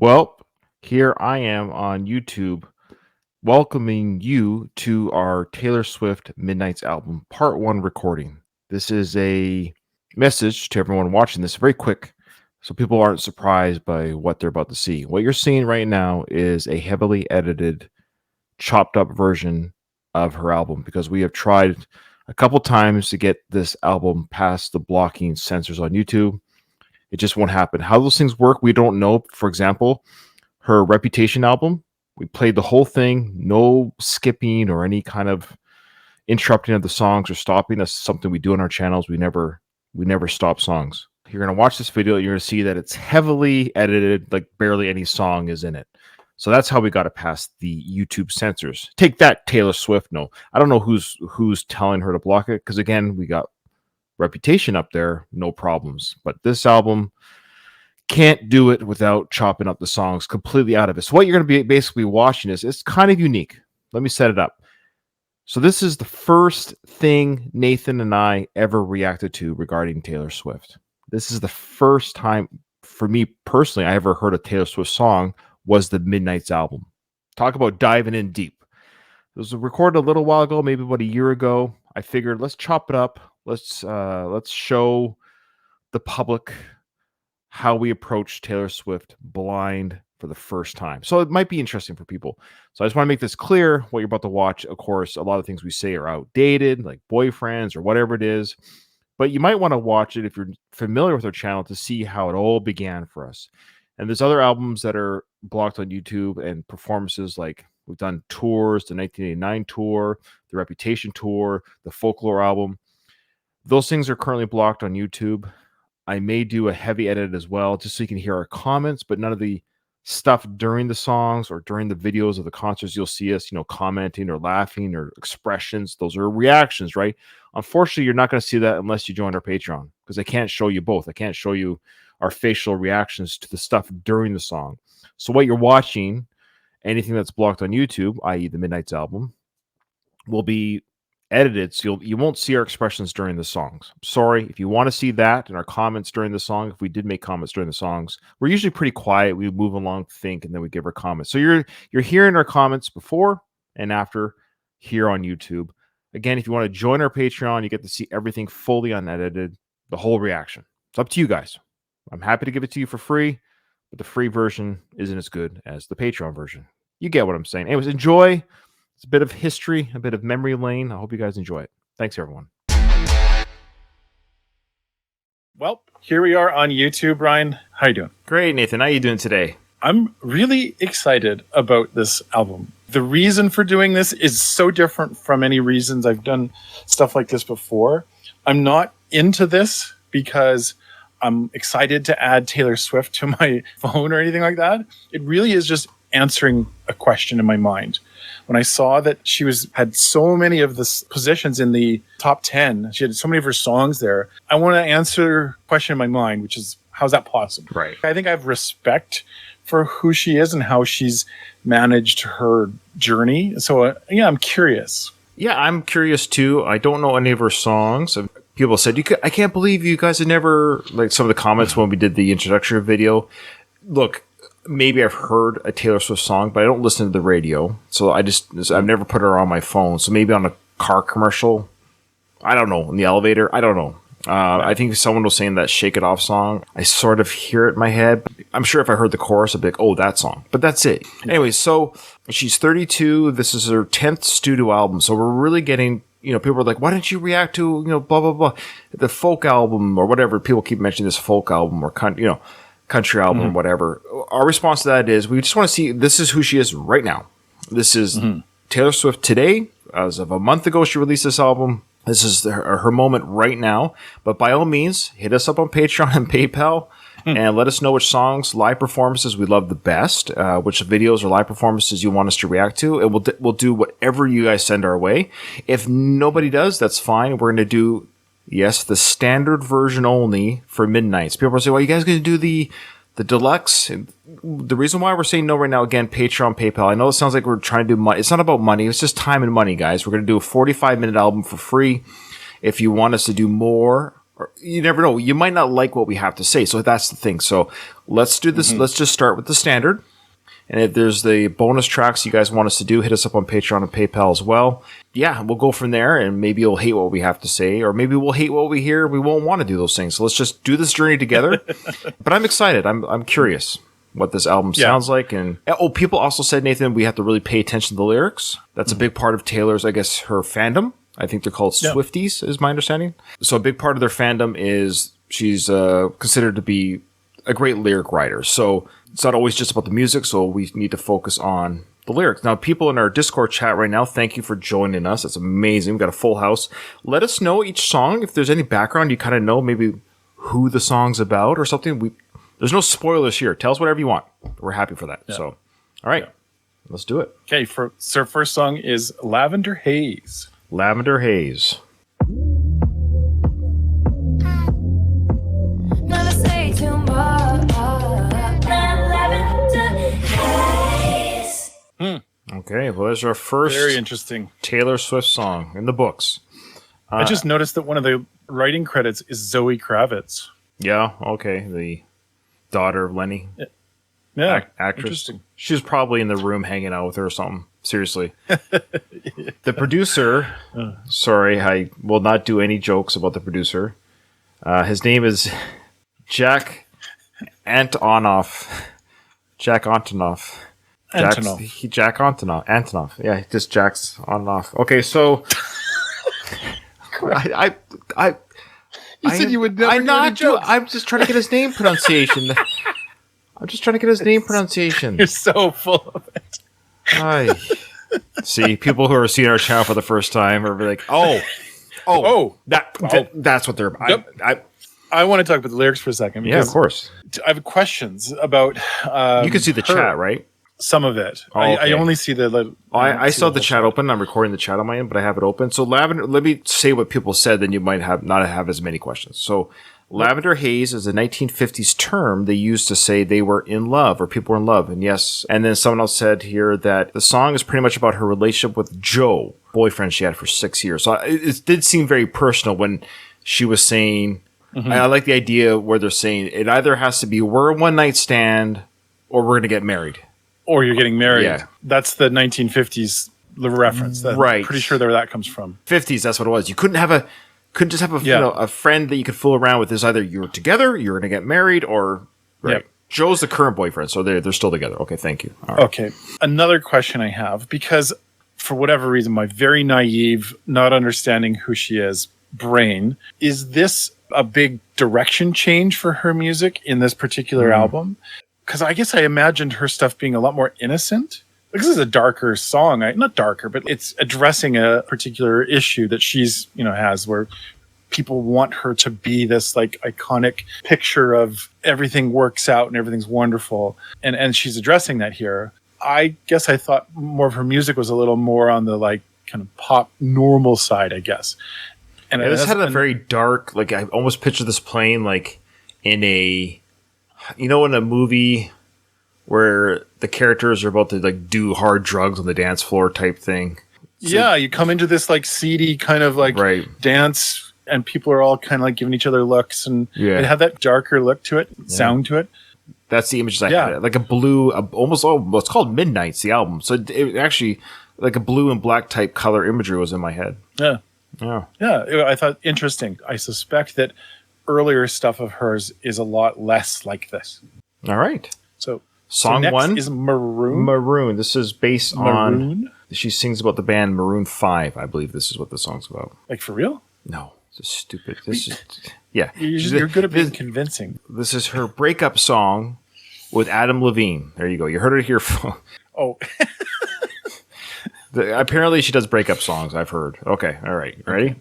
Well, here I am on YouTube welcoming you to our Taylor Swift Midnight's album part 1 recording. This is a message to everyone watching this, very quick, so people aren't surprised by what they're about to see. What you're seeing right now is a heavily edited, chopped up version of her album because we have tried a couple times to get this album past the blocking censors on YouTube. It just won't happen. How those things work, we don't know. For example, her Reputation album, we played the whole thing, no skipping or any kind of interrupting of the songs or stopping. That's something we do on our channels. We never stop songs. You're going to watch this video, you're going to see that it's heavily edited, like barely any song is in it. So that's how we got it past the YouTube censors. Take that, Taylor Swift. No, I don't know who's telling her to block it, because again, we got Reputation up there, no problems. But this album can't do it without chopping up the songs completely out of it. So what you're going to be basically watching is, it's kind of unique. Let me set it up. So this is the first thing Nathan and I ever reacted to regarding Taylor Swift. This is the first time for me personally I ever heard a Taylor Swift song was the Midnight's album. Talk about diving in deep. It was recorded a little while ago, maybe about a year ago. I figured let's chop it up. Let's show the public how we approach Taylor Swift blind for the first time. So it might be interesting for people. So I just want to make this clear. What you're about to watch, of course, a lot of things we say are outdated, like boyfriends or whatever it is. But you might want to watch it if you're familiar with our channel to see how it all began for us. And there's other albums that are blocked on YouTube and performances, like we've done tours, the 1989 tour, the Reputation tour, the Folklore album. Those things are currently blocked on YouTube. I may do a heavy edit as well, just so you can hear our comments, but none of the stuff during the songs or during the videos of the concerts you'll see us, commenting or laughing or expressions. Those are reactions, right? Unfortunately, you're not going to see that unless you join our Patreon, because I can't show you both. I can't show you our facial reactions to the stuff during the song. So what you're watching, anything that's blocked on YouTube, i.e. the Midnight's album, will be edited, so you won't see our expressions during the songs. Sorry if you want to see that in our comments during the song. If we did make comments during the songs, we're usually pretty quiet. We move along, think, and then we give our comments. So you're hearing our comments before and after here on YouTube. Again, if you want to join our Patreon, you get to see everything fully unedited, the whole reaction. It's up to you guys. I'm happy to give it to you for free, but the free version isn't as good as the Patreon version. You get what I'm saying. Anyways, enjoy. It's a bit of history, a bit of memory lane. I hope you guys enjoy it. Thanks, everyone. Well, here we are on YouTube, Ryan. How you doing? Great, Nathan. How you doing today? I'm really excited about this album. The reason for doing this is so different from any reasons I've done stuff like this before. I'm not into this because I'm excited to add Taylor Swift to my phone or anything like that. It really is just answering a question in my mind. When I saw that she had so many of the positions in the top 10, she had so many of her songs there, I want to answer a question in my mind, which is, how's that possible? Right. I think I have respect for who she is and how she's managed her journey. So, I'm curious. Yeah, I'm curious too. I don't know any of her songs. People said, I can't believe you guys had never, like some of the comments when we did the introductory video. Look, maybe I've heard a Taylor Swift song, but I don't listen to the radio. So I've never put her on my phone. So maybe on a car commercial, I don't know, in the elevator, I don't know. I think someone was saying that Shake It Off song. I sort of hear it in my head. I'm sure if I heard the chorus, I'd be like, oh, that song. But that's it. Anyway, so she's 32. This is her 10th studio album. So we're really getting, people are like, why didn't you react to, blah, blah, blah, the folk album or whatever. People keep mentioning this folk album or, country album or whatever. Our response to that is we just want to see, this is who she is right now. This is Taylor Swift today. As of a month ago, she released this album. This is her moment right now. But by all means, hit us up on Patreon and PayPal and let us know which songs, live performances we love the best, which videos or live performances you want us to react to. And we'll do whatever you guys send our way. If nobody does, that's fine. We're going to do, yes, the standard version only for Midnights. People are saying, well, you guys going to do the deluxe? And the reason why we're saying no right now, again, Patreon, PayPal. I know it sounds like we're trying to do money. It's not about money. It's just time and money, guys. We're going to do a 45-minute album for free. If you want us to do more or you never know. You might not like what we have to say. So that's the thing. So let's do this. Let's just start with the standard. And if there's the bonus tracks you guys want us to do, hit us up on Patreon and PayPal as well. Yeah, we'll go from there, and maybe you'll hate what we have to say, or maybe we'll hate what we hear. We won't want to do those things. So let's just do this journey together. But I'm excited. I'm curious what this album sounds like. And people also said, Nathan, we have to really pay attention to the lyrics. That's a big part of Taylor's, I guess, her fandom. I think they're called Swifties, is my understanding. So a big part of their fandom is she's considered to be a great lyric writer. So it's not always just about the music, so we need to focus on the lyrics. Now, people in our Discord chat right now, thank you for joining us. That's amazing. We've got a full house. Let us know each song. If there's any background, you kind of know maybe who the song's about or something. There's no spoilers here. Tell us whatever you want. We're happy for that. Yeah. So, all right. Let's do it. Okay, so first song is Lavender Haze. Lavender Haze. Never say too much. Okay, well, there's our first very interesting Taylor Swift song in the books. I just noticed that one of the writing credits is Zoe Kravitz. Yeah, okay, the daughter of Lenny. Yeah, actress. Interesting. She was probably in the room hanging out with her or something. Seriously. The producer, sorry, I will not do any jokes about the producer. His name is Jack Antonoff. Jack Antonoff. Jack Antonoff. Yeah, just Jack's on and off. Okay, so You said you would never do any jokes. I'm just trying to get his name pronunciation. You're so full of it. See, people who are seeing our channel for the first time are like, that's what they're. I want to talk about the lyrics for a second. Yeah, of course. I have questions about. You can see the chat, right? Some of it. Okay. I only see the. I still have the chat open. I'm recording the chat on my end, but I have it open. So Lavender, let me say what people said, then you might not have as many questions. So Lavender Haze is a 1950s term they used to say they were in love or people were in love. And yes, and then someone else said here that the song is pretty much about her relationship with Joe, boyfriend she had for 6 years. So it did seem very personal when she was saying, I like the idea where they're saying it either has to be we're a one night stand or we're going to get married. Or you're getting married. Yeah. That's the 1950s reference. Right. I'm pretty sure where that comes from. 50s, that's what it was. You couldn't just have a friend that you could fool around with. Is either you're together, you're going to get married, or right. Yep. Joe's the current boyfriend, so they're still together. Okay, thank you. All right. Okay. Another question I have, because for whatever reason, my very naive, not understanding who she is, brain, is this a big direction change for her music in this particular album? Because I guess I imagined her stuff being a lot more innocent. This is a darker song. Not darker, but it's addressing a particular issue that she's, has where people want her to be this like iconic picture of everything works out and everything's wonderful. And she's addressing that here. I guess I thought more of her music was a little more on the like kind of pop normal side, I guess. And this had a very dark, like I almost picture this playing like in a, in a movie where the characters are about to like do hard drugs on the dance floor type thing. So, yeah, you come into this like seedy kind of like dance and people are all kind of like giving each other looks and it had that darker look to it, sound to it. That's the images I had. Like a blue, it's called Midnight's the album. So it actually like a blue and black type color imagery was in my head. Yeah. Yeah. Yeah. I thought interesting. I suspect that earlier stuff of hers is a lot less like this. All right. So song next one is Maroon. Maroon. This is based on. She sings about the band Maroon 5. I believe this is what the song's about. Like for real? No, this is stupid. This is You're good at being convincing. This is her breakup song with Adam Levine. There you go. You heard it here. Oh. Apparently, she does breakup songs. I've heard. Okay. All right. Ready?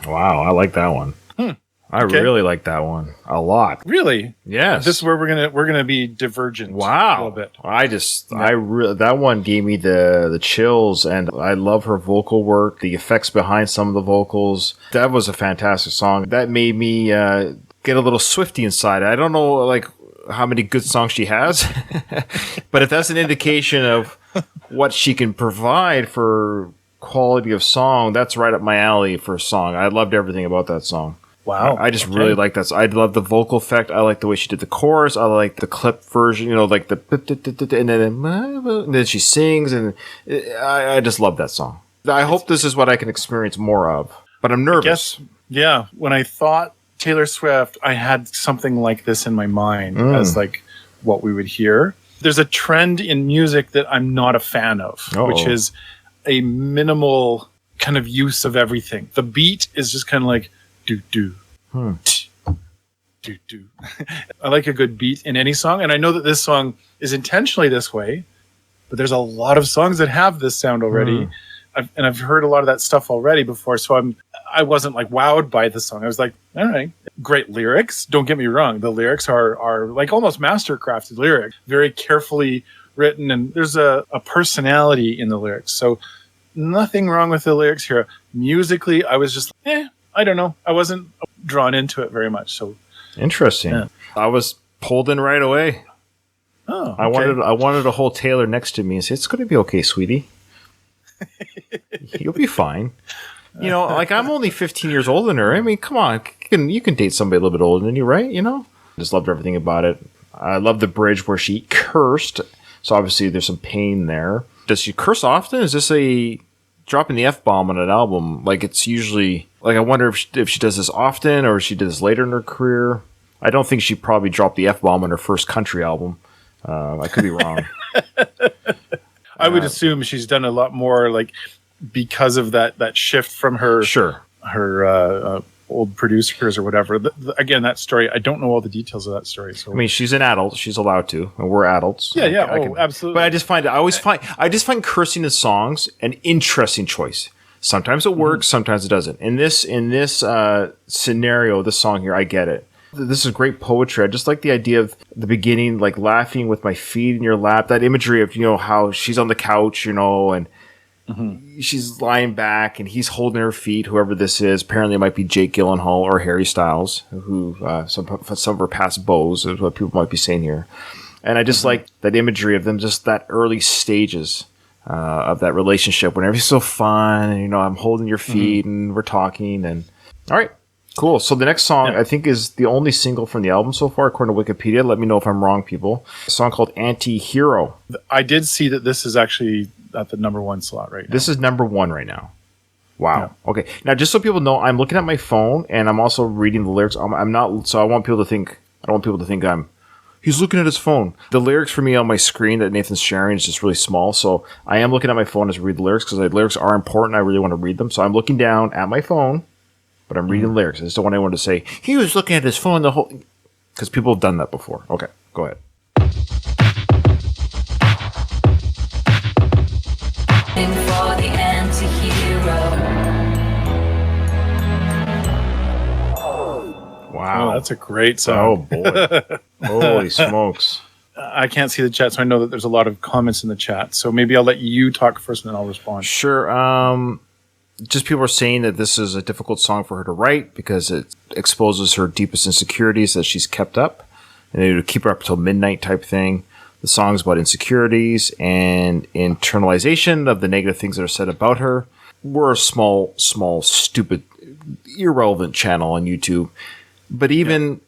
Wow, I like that one. I really like that one a lot. Really? Yes. This is where we're gonna be divergent. Wow. A little bit. That one gave me the chills, and I love her vocal work, the effects behind some of the vocals. That was a fantastic song. That made me get a little Swifty inside. I don't know like how many good songs she has, but if that's an indication of what she can provide for quality of song, that's right up my alley for a song. I loved everything about that song. Wow. I just really like that. I love the vocal effect. I like the way she did the chorus. I like the clip version, like the and then she sings, and I just love that song. I hope this is what I can experience more of, but I'm nervous. Yeah. When I thought Taylor Swift, I had something like this in my mind as like what we would hear. There's a trend in music that I'm not a fan of, which is a minimal kind of use of everything. The beat is just kind of like do do do do. I like a good beat in any song, and I know that this song is intentionally this way, but there's a lot of songs that have this sound already. I've heard a lot of that stuff already before, so I wasn't like wowed by the song. I was like, all right, great lyrics. Don't get me wrong. The lyrics are like almost mastercrafted lyrics, very carefully written, and there's a personality in the lyrics. So nothing wrong with the lyrics here. Musically, I was just, I don't know. I wasn't drawn into it very much. So interesting. Yeah. I was pulled in right away. Oh, okay. I wanted to hold Taylor next to me and say, it's going to be okay, sweetie. You'll be fine. Like I'm only 15 years older than her. I mean, come on, you can date somebody a little bit older than you, right? Just loved everything about it. I love the bridge where she cursed. So obviously there's some pain there. Does she curse often? Is this a dropping the F-bomb on an album? Like it's usually like I wonder if she does this often or if she did this later in her career. I don't think she probably dropped the F-bomb on her first country album. I could be wrong. I would assume she's done a lot more, like because of that shift from her old producers or whatever. Again, that story, I don't know all the details of that story. So I mean, she's an adult; she's allowed to, and we're adults. Yeah, absolutely. But I just find cursing in songs an interesting choice. Sometimes it works, sometimes it doesn't. In this scenario, this song here, I get it. This is great poetry. I just like the idea of the beginning, like laughing with my feet in your lap. That imagery of, how she's on the couch, and she's lying back and he's holding her feet, whoever this is. Apparently it might be Jake Gyllenhaal or Harry Styles, who some of her past beaux is what people might be saying here. And I just like that imagery of them, just that early stages of that relationship when everything's so fun. And, I'm holding your feet and we're talking. And all right. Cool. So the next song, I think, is the only single from the album so far, according to Wikipedia. Let me know if I'm wrong, people. A song called Anti-Hero. I did see that this is actually at the number 1 slot right now. This is number 1 right now. Wow. Yeah. Okay. Now, just so people know, I'm looking at my phone and I'm also reading the lyrics. I'm not. So I don't want people to think he's looking at his phone. The lyrics for me on my screen that Nathan's sharing is just really small. So I am looking at my phone as I read the lyrics because the lyrics are important. I really want to read them. So I'm looking down at my phone. But I'm reading lyrics. I just don't want anyone to say, he was looking at his phone the whole... Because people have done that before. Okay, go ahead. For the anti-hero. Wow. Oh, that's a great song. Oh, boy. Holy smokes. I can't see the chat, so I know that there's a lot of comments in the chat. So maybe I'll let you talk first and then I'll respond. Sure. Just people are saying that this is a difficult song for her to write because it exposes her deepest insecurities that she's kept up, and it would keep her up till midnight type thing. The song's about insecurities and internalization of the negative things that are said about her. We're a small, stupid, irrelevant channel on YouTube, but even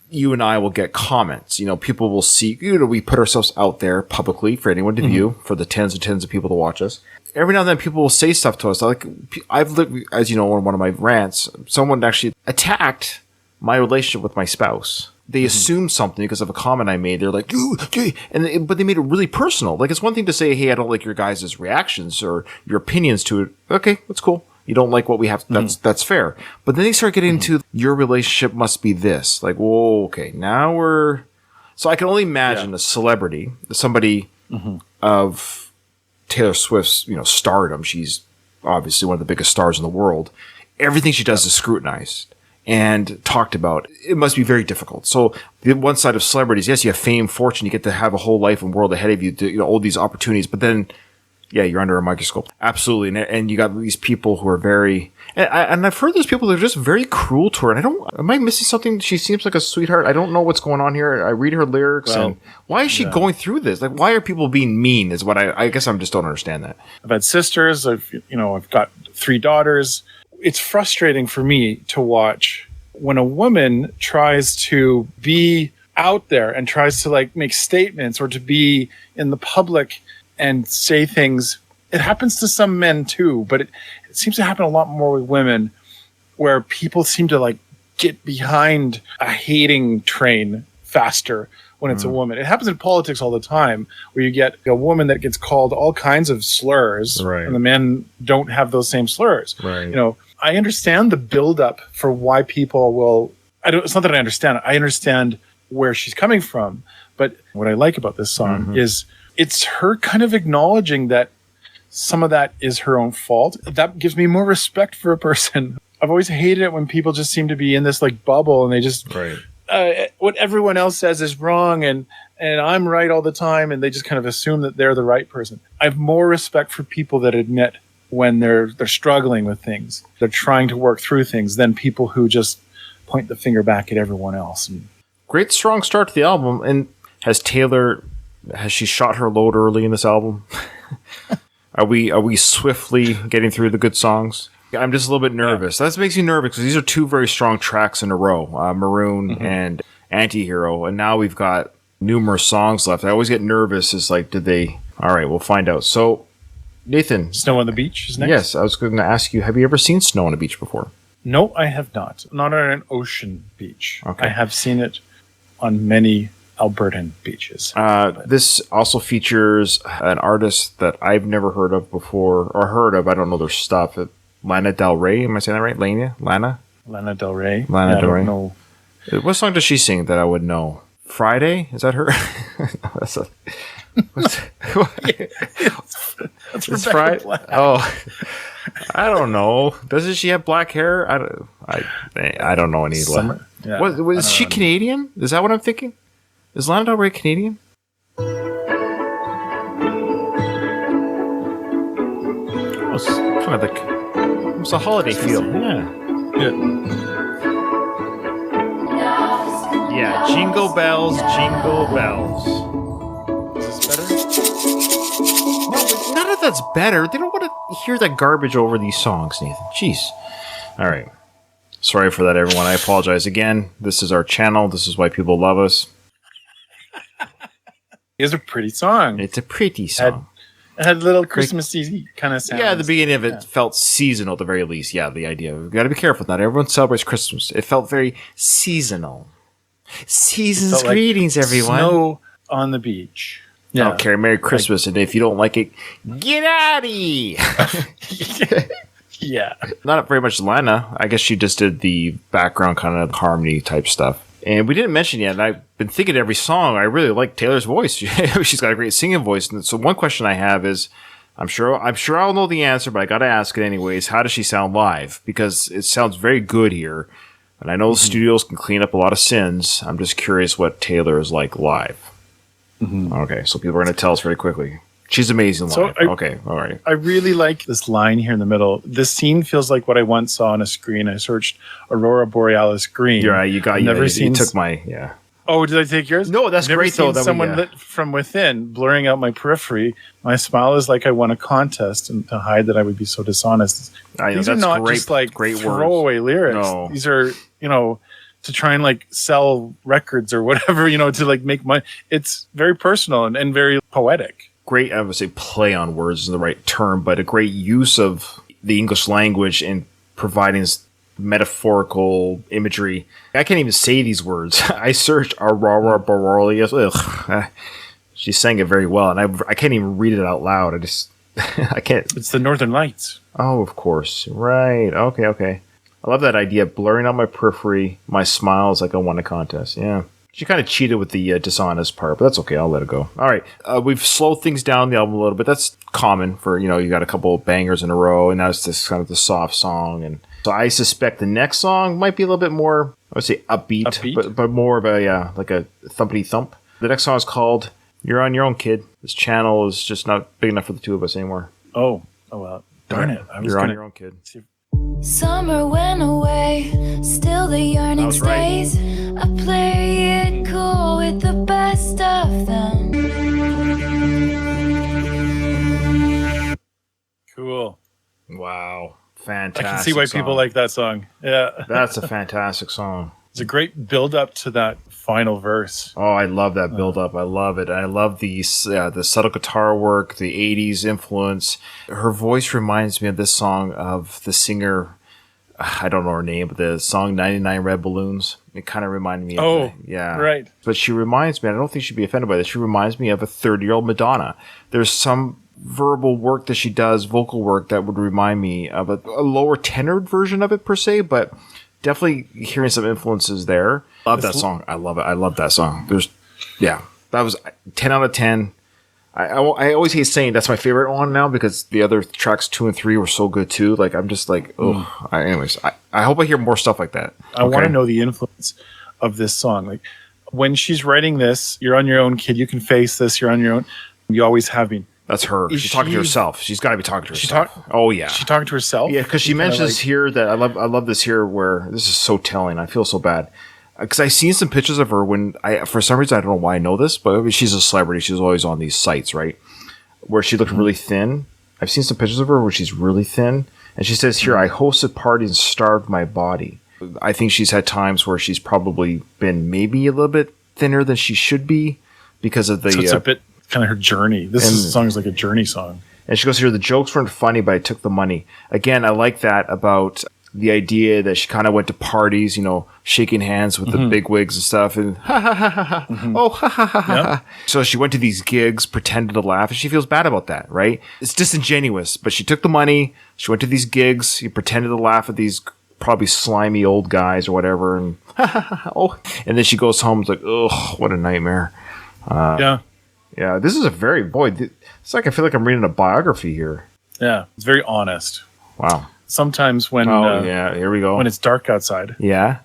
you and I will get comments. People will see. We put ourselves out there publicly for anyone to view, for the tens and tens of people to watch us. Every now and then people will say stuff to us. Like I've lived, as you know, on one of my rants, someone actually attacked my relationship with my spouse. They assumed something because of a comment I made. They're like, but they made it really personal. Like it's one thing to say, hey, I don't like your guys' reactions or your opinions to it. Okay, that's cool. You don't like what we have. That's fair. But then they start getting into your relationship must be this. Like, whoa, okay, now we're. So I can only imagine a celebrity, somebody of Taylor Swift's, stardom. She's obviously one of the biggest stars in the world. Everything she does is scrutinized and talked about. It must be very difficult. So the one side of celebrities, yes, you have fame, fortune, you get to have a whole life and world ahead of you, all these opportunities, but then Yeah, you're under a microscope. Absolutely. And you got these people who are very... And I've heard there's people that are just very cruel to her. And I don't... Am I missing something? She seems like a sweetheart. I don't know what's going on here. I read her lyrics. Well, and why is she going through this? Like, why are people being mean is what I guess I just don't understand that. I've had sisters. I've got 3 daughters. It's frustrating for me to watch when a woman tries to be out there and tries to like make statements or to be in the public and say things. It happens to some men too, but it seems to happen a lot more with women, where people seem to like get behind a hating train faster when it's a woman. It happens in politics all the time, where you get a woman that gets called all kinds of slurs, Right. and the men don't have those same slurs. Right. I understand the buildup for why people will. It's not that I understand it. I understand where she's coming from, but what I like about this song is it's her kind of acknowledging that some of that is her own fault. That gives me more respect for a person. I've always hated it when people just seem to be in this like bubble and they just what everyone else says is wrong and I'm right all the time, and they just kind of assume that they're the right person. I have more respect for people that admit when they're struggling with things, they're trying to work through things, than people who just point the finger back at everyone else. Great strong start to the album. And has she shot her load early in this album? Are we swiftly getting through the good songs? I'm just a little bit nervous. That makes me nervous because these are 2 very strong tracks in a row, Maroon and Antihero. And now we've got numerous songs left. I always get nervous. It's like, did they... All right, we'll find out. So, Nathan. Snow on the Beach is next? Yes, I was going to ask you, have you ever seen snow on a beach before? No, I have not. Not on an ocean beach. Okay. I have seen it on many Albertan beaches. This also features an artist that I've never heard of before, or heard of. I don't know their stuff. Lana Del Rey. Am I saying that right? Lana Del Rey. I don't know. What song does she sing that I would know? Friday? Is that her? That's It's Friday. Black. Oh, I don't know. Doesn't she have black hair? I don't know any. Summer. Yeah, Was she Canadian? Is that what I'm thinking? Is Lana Del Rey Canadian? It's kind of like it's a holiday feel. Yeah, jingle bells, jingle bells. Is this better? No, none of that's better. They don't want to hear that garbage over these songs, Nathan. Jeez. All right. Sorry for that, everyone. I apologize again. This is our channel. This is why people love us. It's a pretty song. It's a pretty song. It had little Christmassy kind of sound. Yeah, the beginning of it felt seasonal at the very least. Yeah, the idea. We've got to be careful. Not everyone celebrates Christmas. It felt very seasonal. Season's greetings, like everyone. Snow on the beach. Yeah. Okay, Merry Christmas. And if you don't like it, get out of here. Yeah. Not very much Lana. I guess she just did the background kind of harmony type stuff. And we didn't mention yet, and I've been thinking every song, I really like Taylor's voice. She's got a great singing voice. And so one question I have is, I'm sure I'll know the answer, but I got to ask it anyways. How does she sound live? Because it sounds very good here. And I know the studios can clean up a lot of sins. I'm just curious what Taylor is like live. Okay, so people are going to tell us very quickly. She's amazing live. Okay, all right. I really like this line here in the middle. This scene feels like what I once saw on a screen. I searched Aurora Borealis green. You're right. You got. You took my. Oh, did I take yours? No, that's never great seen though. Someone lit from within, blurring out my periphery. My smile is like I won a contest, and to hide that I would be so dishonest. These are not just like great throwaway lyrics. No. These are to try and like sell records or whatever. To like make money. It's very personal and very poetic. Great, I would say play on words is the right term, but a great use of the English language in providing metaphorical imagery. I can't even say these words. I searched Aurora Borealis. She sang it very well, and I can't even read it out loud. I can't. It's the Northern Lights. Oh, of course. Right. Okay. I love that idea. Blurring out my periphery. My smile is like I won a contest. Yeah. She kind of cheated with the dishonest part, but that's okay. I'll let it go. All right. We've slowed things down the album a little bit. That's common for, you got a couple of bangers in a row, and now it's this kind of the soft song. And so I suspect the next song might be a little bit more, I would say upbeat? But more of a, like a thumpity thump. The next song is called You're on your own, kid. This channel is just not big enough for the two of us anymore. Oh well. Darn it. You're on your own, kid. Summer went away, still the yearning was right. stays. I play it cool with the best of them. Cool. Wow. Fantastic. I can see why people like that song. Yeah. That's a fantastic song. It's a great build up to that final verse. Oh, I love that build up. I love it. I love the subtle guitar work, the 80s influence. Her voice reminds me of this song of the singer, I don't know her name, but the song 99 Red Balloons. It kind of reminded me of that. Yeah. Right. But she reminds me, I don't think she'd be offended by this, she reminds me of a 30-year-old Madonna. There's some verbal work that she does, vocal work, that would remind me of a lower tenored version of it per se, but definitely hearing some influences there. Love that song. I love it. I love that song. That was 10 out of 10. I always hate saying that's my favorite one now because the other tracks 2 and 3 were so good too. Like, I'm just like, oh. Anyways, I hope I hear more stuff like that. I want to know the influence of this song. Like, when she's writing this, you're on your own, kid. You can face this. You're on your own. You always have been. That's her. She's talking to herself. She's got to be talking to herself. Oh yeah. She talking to herself. Yeah, because she mentions here that I love this here where this is so telling. I feel so bad because I've seen some pictures of her when for some reason I don't know why I know this, but she's a celebrity. She's always on these sites, right? Where she looked really thin. I've seen some pictures of her where she's really thin, and she says here, "I hosted parties and starved my body." I think she's had times where she's probably been maybe a little bit thinner than she should be because of the. So it's a bit kind of her journey. This song is like a journey song. And she goes here, the jokes weren't funny, but I took the money. Again, I like that about the idea that she kind of went to parties, shaking hands with the big wigs and stuff, and ha ha ha ha ha. Oh, ha ha ha ha. So she went to these gigs, pretended to laugh, and she feels bad about that, right? It's disingenuous, but she took the money, she went to these gigs, she pretended to laugh at these probably slimy old guys or whatever, and and then she goes home, it's like, oh, what a nightmare. Yeah, this is it's like I feel like I'm reading a biography here. Yeah, it's very honest. Wow. Sometimes when here we go. When it's dark outside. Yeah.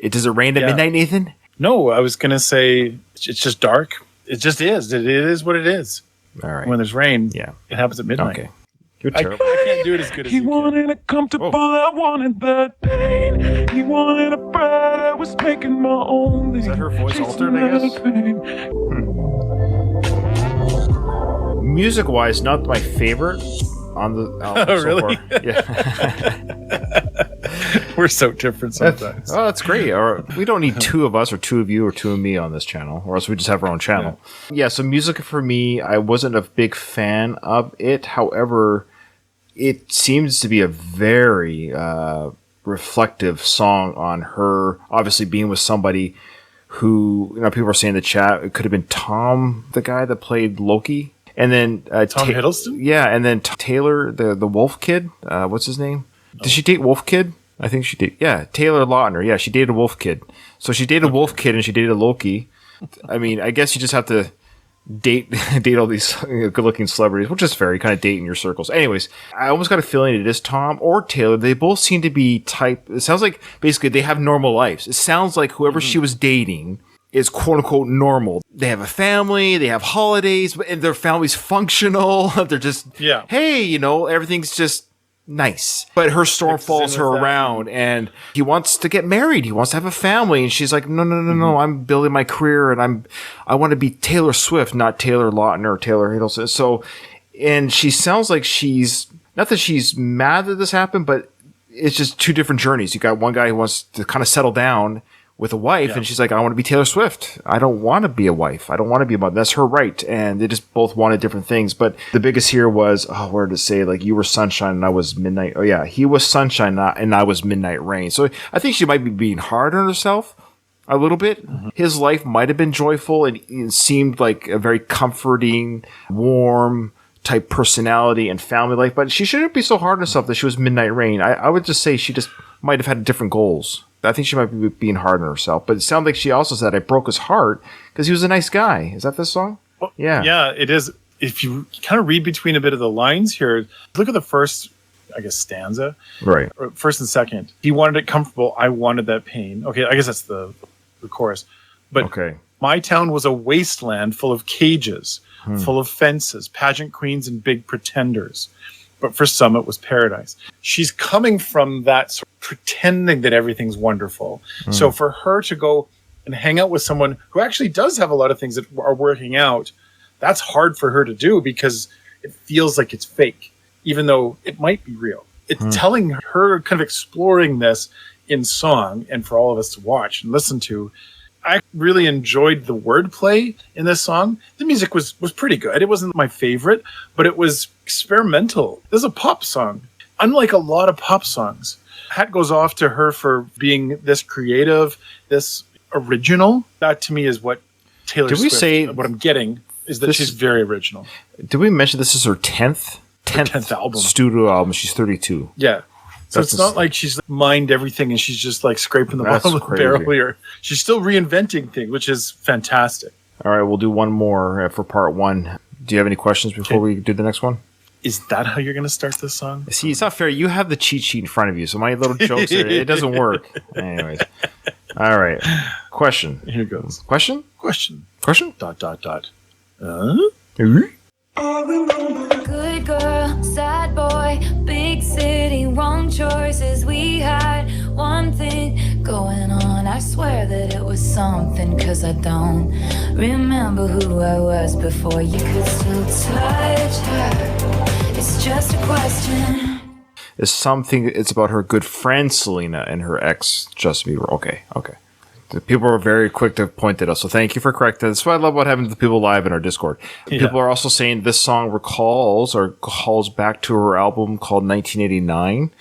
Does it rain at midnight, Nathan? No, I was gonna say it's just dark. It just is. It is what it is. All right. When there's rain, it happens at midnight. Okay. You're terrible. I can't do it as good as you wanted it comfortable, I wanted the pain. He wanted a bride, I was making my own. Is that her voice altered, I guess? Music-wise, not my favorite on the album so really? far. Yeah. We're so different sometimes. That's great. Or we don't need two of us or two of you or two of me on this channel, or else we just have our own channel. Yeah, so music for me, I wasn't a big fan of it. However, it seems to be a very reflective song on her, obviously being with somebody who, people are saying in the chat, it could have been Tom, the guy that played Loki. And then Tom Hiddleston? Yeah, and then Taylor, the Wolf Kid. What's his name? Did she date Wolf Kid? I think she did. Yeah, Taylor Lautner. Yeah, she dated Wolf Kid. So she dated Wolf Kid and she dated Loki. I mean, I guess you just have to date all these good-looking celebrities, which is fair. You kind of date in your circles. Anyways, I almost got a feeling it is Tom or Taylor. They both seem to be type. It sounds like basically they have normal lives. It sounds like whoever she was dating is quote unquote normal. They have a family, they have holidays, and their family's functional. They're just, hey, everything's just nice. But her storm follows her around, and he wants to get married. He wants to have a family, and she's like, no. I'm building my career, and I want to be Taylor Swift, not Taylor Lautner or Taylor Hiddleston. So, and she sounds like she's not that she's mad that this happened, but it's just two different journeys. You got one guy who wants to kind of settle down with a wife, and she's like, I want to be Taylor Swift. I don't want to be a wife. I don't want to be a mother. That's her right. And they just both wanted different things. But the biggest here was, where to say, like, you were sunshine and I was midnight. Oh, yeah. He was sunshine and I was midnight rain. So I think she might be being hard on herself a little bit. His life might have been joyful and it seemed like a very comforting, warm type personality and family life. But she shouldn't be so hard on herself that she was midnight rain. I would just say she just might have had different goals. I think she might be being hard on herself. But it sounded like she also said, I broke his heart because he was a nice guy. Is that this song? Well, yeah, it is. If you kind of read between a bit of the lines here, look at the first, I guess, stanza. Right. Or first and second. He wanted it comfortable. I wanted that pain. Okay, I guess that's the chorus. But My town was a wasteland full of cages, full of fences, pageant queens, and big pretenders. But for some, it was paradise. She's coming from that sort of pretending that everything's wonderful. So for her to go and hang out with someone who actually does have a lot of things that are working out, that's hard for her to do because it feels like it's fake, even though it might be real. It's telling her, kind of exploring this in song, and for all of us to watch and listen to. I really enjoyed the wordplay in this song. The music was pretty good. It wasn't my favorite, but it was experimental. This is a pop song. Unlike a lot of pop songs, hat goes off to her for being this creative, this original. That to me is what Taylor Did we Swift, say what I'm getting is that she's very original. Did we mention this is her 10th album. studio album? She's 32. Yeah. So it's not like she's mined everything and she's just like scraping the bottom of the barrel here. She's still reinventing things, which is fantastic. All right, we'll do one more for part one. Do you have any questions before we do the next one? Is that how you're going to start this song? See, it's not fair. You have the cheat sheet in front of you, so my little jokes, it doesn't work. Anyways. All right. Question. Here goes. Question? Question. Question? ... Good girl, sad boy, big city, wrong choices. We had one thing going on. I swear that it was something, cause I don't remember who I was before you could still touch her. It's just a question. It's about her good friend Selena and her ex Justin Bieber. Okay. The people are very quick to point that out, so thank you for correcting. That's what I love about having the people live in our Discord. Yeah. People are also saying this song calls back to her album called 1989,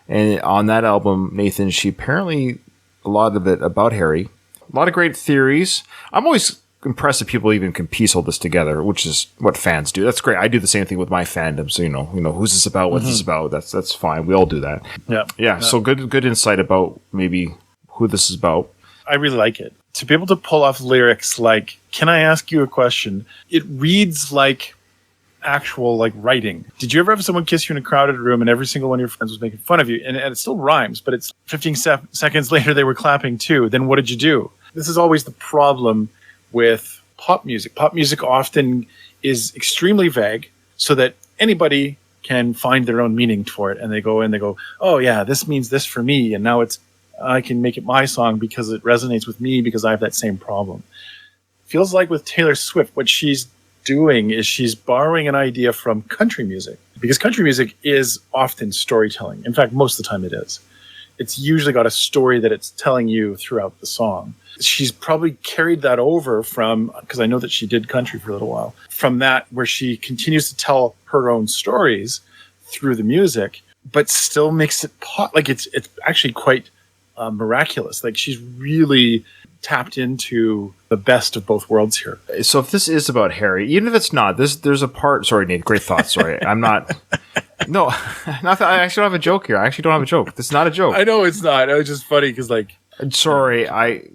and on that album, Nathan, she apparently a lot of it about Harry, a lot of great theories. I'm always impressed that people even can piece all this together, which is what fans do. That's great. I do the same thing with my fandom. So you know, who's this about? What's this about? That's fine. We all do that. Yeah. So good insight about maybe who this is about. I really like it. To be able to pull off lyrics like, can I ask you a question? It reads like actual like writing. Did you ever have someone kiss you in a crowded room and every single one of your friends was making fun of you? And it still rhymes, but it's 15 seconds later they were clapping too. Then what did you do? This is always the problem with pop music. Pop music often is extremely vague so that anybody can find their own meaning for it. And they go, oh yeah, this means this for me. And now I can make it my song because it resonates with me because I have that same problem. Feels like with Taylor Swift, what she's doing is she's borrowing an idea from country music, because country music is often storytelling. In fact, most of the time it is. It's usually got a story that it's telling you throughout the song. She's probably carried that over from, because I know that she did country for a little while, from that where she continues to tell her own stories through the music, but still makes it pop. Like it's actually quite miraculous. Like she's really tapped into the best of both worlds here. So if this is about Harry, even if it's not, there's a part. Sorry, Nate. Great thoughts. Sorry, I'm not. No, not that I actually don't have a joke here. I actually don't have a joke. This is not a joke. I know it's not. It was just funny because like. Sorry,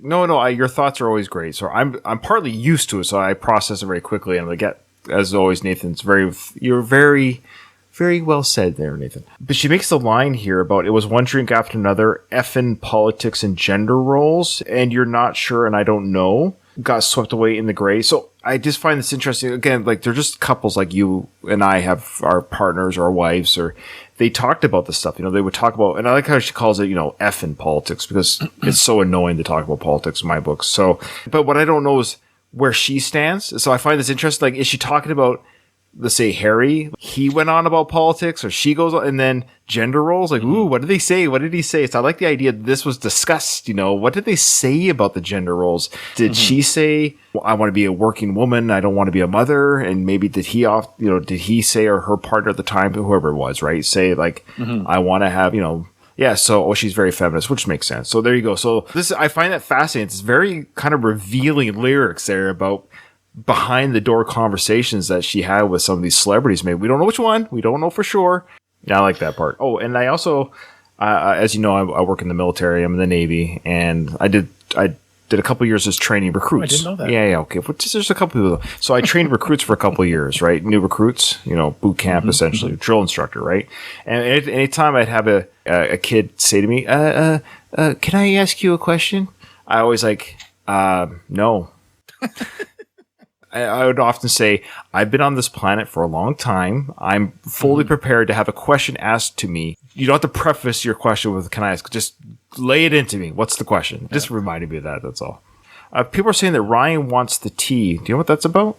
your thoughts are always great. So I'm partly used to it, so I process it very quickly. And as always, Nathan, you're very, very well said there, Nathan. But she makes the line here about it was one drink after another, effing politics and gender roles, and you're not sure, and I don't know. Got swept away in the gray. So I just find this interesting. Again, like they're just couples like you and I have our partners or our wives, or they talked about this stuff. They would talk about, and I like how she calls it, effing politics, because it's so annoying to talk about politics in my books. So, but what I don't know is where she stands. So I find this interesting. Like, is she talking about, let's say Harry, he went on about politics, or she goes on, and then gender roles, like, ooh, what did they say? What did he say? So I like the idea that this was discussed, what did they say about the gender roles? Did she say, well, I want to be a working woman, I don't want to be a mother? And maybe did he say, or her partner at the time, whoever it was, right? Say like, I want to have, she's very feminist, which makes sense. So there you go. So I find that fascinating. It's very kind of revealing lyrics there about behind the door conversations that she had with some of these celebrities. Maybe we don't know which one. We don't know for sure. Yeah, I like that part. Oh, and I also, as you know, I work in the military. I'm in the Navy, and I did a couple of years as training recruits. I didn't know that. Yeah. Okay. But there's a couple of people. So I trained recruits for a couple of years, right? New recruits, boot camp essentially, drill instructor, right? And anytime I'd have a kid say to me, "Can I ask you a question?" I always like, no. I would often say, I've been on this planet for a long time. I'm fully prepared to have a question asked to me. You don't have to preface your question with, can I ask? Just lay it into me. What's the question? Just reminded me of that. That's all. People are saying that Ryan wants the tea. Do you know what that's about?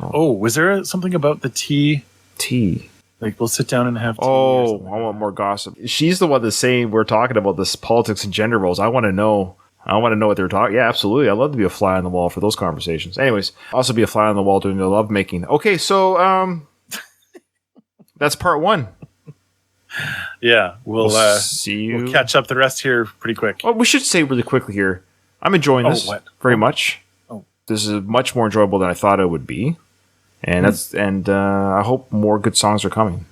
Oh, was there something about the tea? Tea. Like, we'll sit down and have tea. Oh, I want more gossip. She's the one that's saying we're talking about this politics and gender roles. I want to know. I want to know what they're talking. Yeah, absolutely. I'd love to be a fly on the wall for those conversations. Anyways, also be a fly on the wall doing the love making. Okay, so that's part 1. Yeah, we'll see you. We'll catch up the rest here pretty quick. Oh, we should say really quickly here. I'm enjoying this very much. Oh. This is much more enjoyable than I thought it would be, and I hope more good songs are coming.